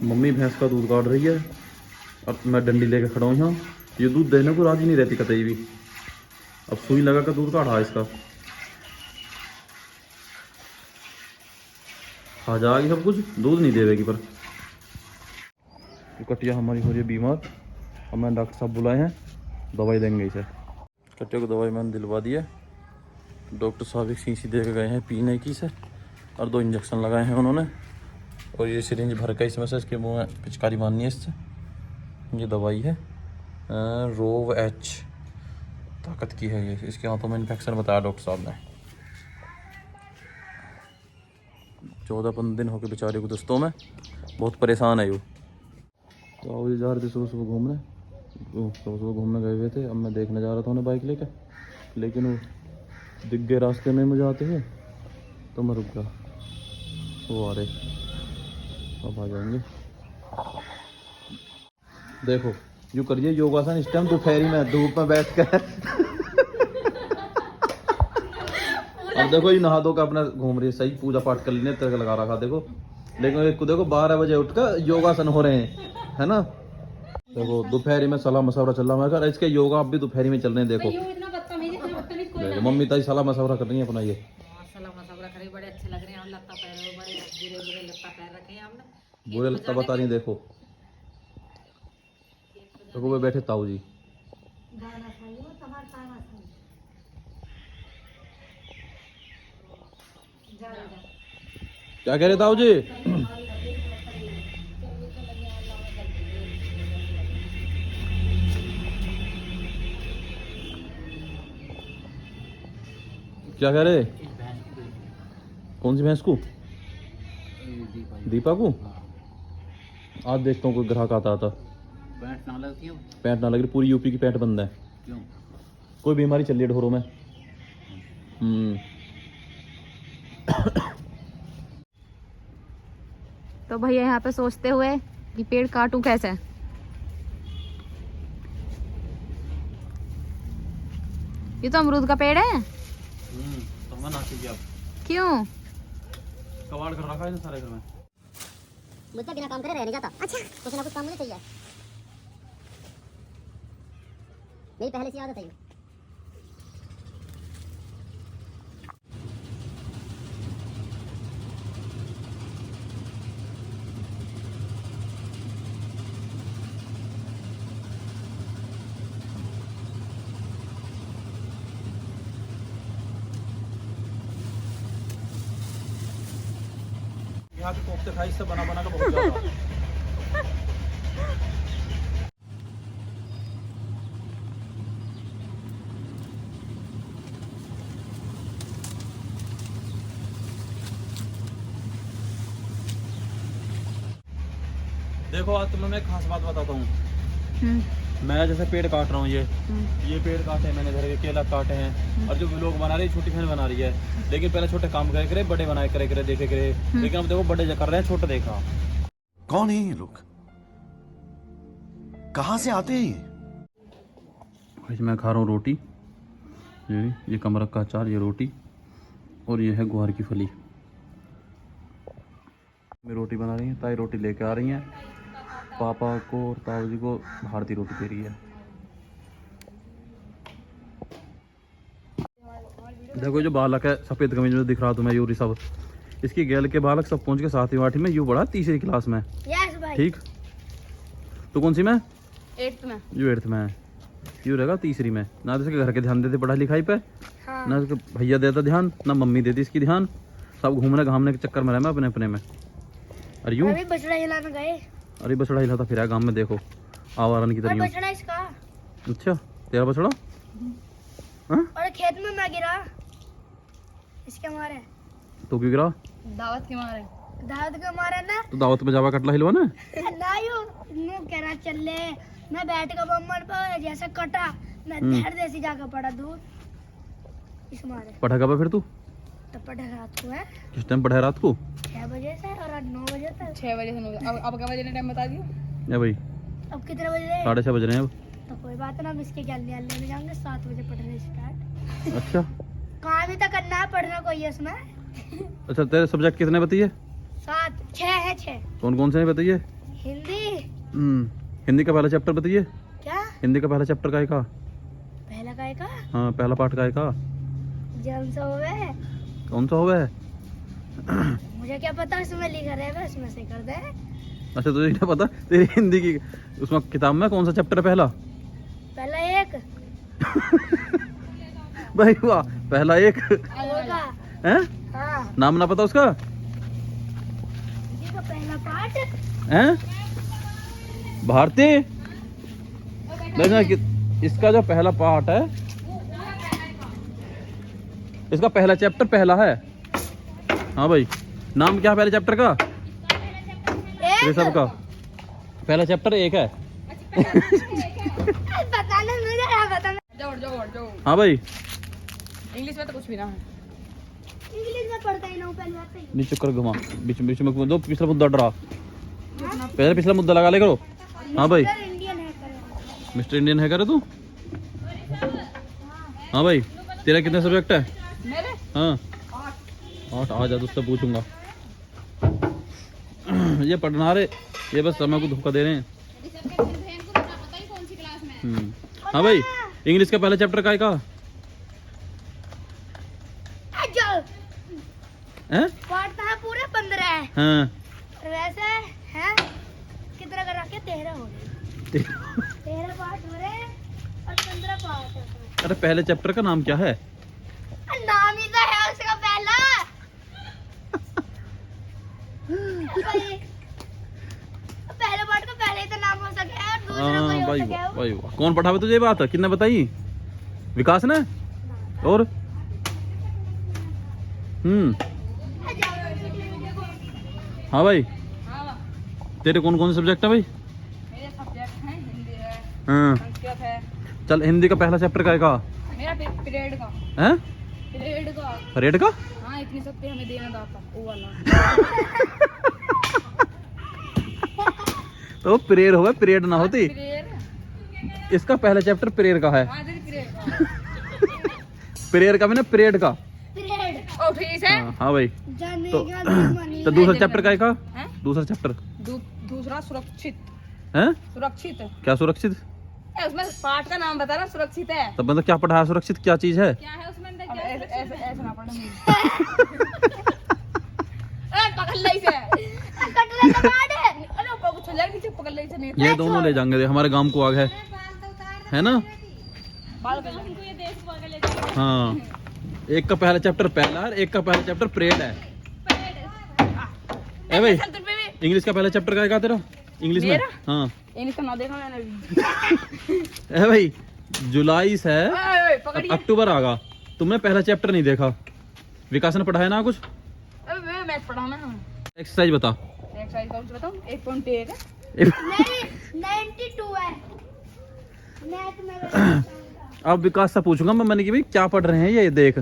Mummy भैंस का दूध काट रही है और मैं डंडी लेके खड़ा हूँ यहाँ। ये दूध देने को राजी नहीं रहती कतई भी। अब सुई लगा कर दूध काटा इसका, खा जाएगी सब कुछ, दूध नहीं देवेगी। पर कटिया हमारी हो रही है बीमार। अब मैंने डॉक्टर साहब बुलाए हैं, दवाई देंगे इसे। कटिया को दवाई मैंने दिलवा दी है। डॉक्टर साहब एक शीशी दे के गए हैं पीने की से, और 2 इंजेक्शन लगाए हैं उन्होंने। और ये सिरिंज भर के इसमें से इसके मुँह में पिचकारी मारनी है इससे। ये दवाई है रोव एच ताकत की है। ये इसके हाथों में इन्फेक्शन बताया डॉक्टर साहब ने। 14-15 दिन हो गए बेचारे को दोस्तों में, बहुत परेशान है वो। तो आओ ये जा रहे थे सुबह सुबह घूमने, सुबह सुबह घूमने गए हुए थे। अब मैं देखने जा रहा था उन्हें बाइक लेकर, लेकिन वो दिख गए रास्ते में मुझे आते हुए, तो मैं रुक गया। वो आ रहे, अब आ जाएंगे। देखो यूँ करिए योगासन इस टाइम दोपहरी में धूप में बैठ कर। अब देखो ये नहा धो कर अपना घूम रही है, सही पूजा पाठ कर लेने तक लगा रखा देखो। लेकिन एक को देखो 12 बजे उठकर योगासन हो रहे हैं, है ना। देखो दोपहरी में सलाह मशवरा चल रहा है, इसके योगा अब भी दोपहरी में चल रहे हैं। देखो मम्मी ताई सलाह मशवरा कर रही है अपना। ये बड़े अच्छे लग रहे हैं, लत्ता पैर बड़े बुरे लत्ता पैर रखे हैं हमने। बुरे लत्ता बता रही। देखो देखो वे बैठे ताऊ जी। क्या कह रहे ताऊ जी? क्या कह रहे? कौन सी भैंस को? दीपा को। आज देखता हूँ कोई ग्राहक आता था। पैंट ना लगती है? पैंट ना लग रही, पूरी यूपी की पैंट बंद है। क्यों? कोई बीमारी चल रही है ढोरों में। तो भैया यहाँ पे सोचते हुए कि पेड़ काटूं कैसे। ये तो अमरूद का पेड़ है। तो मैं नाची गया। क्यों? कबाड़ कर रखा है सारे घर में। मुझे बिना काम करे रह नहीं जाता। अच्छा कुछ ना कुछ काम मुझे चाहिए, मेरी पहले से आदत है। यहाँ पे कोफ्ते खाई से बना बना का बहुत ज्यादा। देखो आज तुम्हें मैं एक खास बात बताता हूँ। मैं जैसे पेड़ काट रहा हूँ, ये पेड़ काटे मैंने, घर के केला काटे हैं, और जो लोग बना रहे हैं छोटी बहन बना रही है। लेकिन पहले छोटे काम करे करे, बड़े बनाए करे करे, देखे करे। लेकिन अब देखो बड़े कर रहे हैं, छोटे देखा। कौन है ये लोग, कहाँ से आते हैं? मैं खा रहा हूँ रोटी, ये कमरक का अचार, ये रोटी, और ये है गुआर की फली। मैं रोटी बना रही है, ताई रोटी लेके आ रही हैं। पापा को और ताऊ जी को भारतीय रोटी दे रही है। देखो जो बालक है सफेद कमीज में दिख रहा तुम्हें, यूरी सब इसकी गैल के बालक सब पहुंच के 7वीं 8वीं में, यू बड़ा 3री क्लास में। यस भाई। ठीक, तो कौन सी में? 8th में। यू 8th में है, यू रहेगा 3री में। ना तो इसके घर के ध्यान देते पढ़ाई लिखाई पे, हाँ। ना इसके भैया देता ध्यान, ना मम्मी देती इसकी ध्यान। सब घूमने घामने के चक्कर में रहे अपने अपने में। अरे यूं बछड़ा हिलाने गए। अरे बछड़ा हिलाता फिर गाँव में, देखो आवारन की तरह। बछड़ा इसका। अच्छा तेरा बछड़ा? और खेत में मैं गिरा इसके मारे। तो क्यों गिरा? दावत के मारे। दावत के मारे ना। तो दावत में जावा कटला हिलवा ना। ना यूं कह रहा चल ले, मैं बैठ के बम्मन पर जैसे कटा, मैं धड़ देसी जाकर पड़ा दूर इस मारे। पढ़ा कब फिर तू? तो पढ़ा रात को है। किस टाइम पढ़ा रात को? 6 बजे से और आज 9 बजे तक। 6 बजे से 9 बजे। अब क्या बजे टाइम बता दियो? या भाई अब कितने बजे? 6:30 बज रहे हैं अब। तो कोई बात ना, हम इसके क्या लेने जाएंगे। 7 बजे पढ़ने स्टार्ट। अच्छा काम भी तो करना है, पढ़ना कोई है इसमें। अच्छा तेरे सब्जेक्ट कितने बताइए? 7 6 है 6। कौन कौन से हैं बताइए? हिंदी। हिंदी का पहला चैप्टर बताइए। क्या? हिंदी का पहला चैप्टर का है का? पहला काय का? हाँ पहला पार्ट का है का? जन सा हुआ है। कौन सा हुआ है? मुझे क्या पता उसमें लिखा रहेगा, उसमें से कर दे। अच्छा तुझे क्या पता तेरी हिंदी की उसमें किताब में कौन सा चैप्टर है पहला? पहला एक भाई वाह, पहला एक होगा। है? हाँ, नाम ना पता उसका? हिंदी का पहला पार्ट। है भारती, देखना कि इसका जो पहला पार्ट है, इसका पहला चैप्टर पहला है। हाँ भाई, नाम क्या है पहले चैप्टर का? ये सब का पहला चैप्टर एक है। पता नहीं, मुझे क्या पता। जोड़ हाँ भाई, इंग्लिश में तो कुछ भी ना है। इंग्लिश में पढ़ता ही ना हूँ, पहली बात तो ये। नीचे कर घुमा, बीच बीच में दो, पिछला मुद्दा डरा, पहले पिछला मुद्दा लगा ले करो। हाँ भाई, सर, इंडियन है करे। मिस्टर इंडियन है करे तू? हाँ भाई, तेरा कितने सब्जेक्ट है? मेरे हाँ 8। आ जा, तुझसे पूछूंगा। ये पढ़ना रहे, ये बस समय को धोखा दे रहे हैं। हाँ भाई, इंग्लिश का पहला चैप्टर का है का? हैं? पार्ट है पूरे 15 है। हाँ वैसे है कितना करा के 13 हो गए। 13 पार्ट हो रहे और 15 पार्ट है। अरे पहले चैप्टर का नाम क्या है? नाम ही तो है उसका पहला। पहले पार्ट का पहले ही तो नाम हो सके और दूसरा कोई हो भाई सके। वाह, भाई वाह। कौन पढ़ावे तुझे ये बात? किसने बताई? विकास ने? और हाँ भाई, तेरे कौन कौन से सब्जेक्ट है भाई? मेरे सब्जेक्ट हैं, हिंदी है, हाँ संस्कृत है। चल, हिंदी का पहला चैप्टर का है का? मेरा पीरियड का हैं? पीरियड का रेड का? हाँ, इतनी शक्ति हमें देना था वो वाला। तो पीरियड होगा, पीरियड ना होती। पीरियड, इसका पहला चैप्टर पीरियड का है। हाँ पीरियड का। पीरियड का भी ना, पीरियड का। पीरियड ओ ठीक है। हाँ भाई, जाने तो का दुश्मनी। तो दूसरा चैप्टर का है का? हैं? दूसरा चैप्टर दूसरा सुरक्षित। है? सुरक्षित क्या सुरक्षित? उसमें पार्ट का नाम बता ना, सुरक्षित है। तब मतलब क्या पढ़ा है? सुरक्षित क्या चीज है? क्या है उसमें अंदर? ऐसे ना पढ़ना। पकड़ ले इसे। कटरे का पार्ट है। अरे ऊपर कुछ हो जाएगा, नीचे पकड़ ले इसे। नहीं ये दोनों ले जाएंगे, हमारे गांव को आग है ना? बाल कर ले। हाँ, एक का पहला चैप्टर पहला है, एक का पहला चैप्टर परेड है। ए भाई, इंग्लिश का पहला चैप्टर का है तेरा? इंग्लिश में? मेरा? हाँ। इंग्लिश का नाम देखा मैंने अभी। ए भाई, जुलाई से ओए, पकड़िए। अक्टूबर आगा, तुमने पहला चैप्टर नहीं देखा? विकास ने पढ़ाया ना कुछ? अबे मैं मैथ पढ़ा ना। एक्सरसाइज बता। एक्सरसाइज कौन सी बताऊं? 1.1 है। नहीं 92 है मैथ में। अब विकास से पूछूंगा मैं, मैंने कि भाई क्या पढ़ रहे हैं ये देख।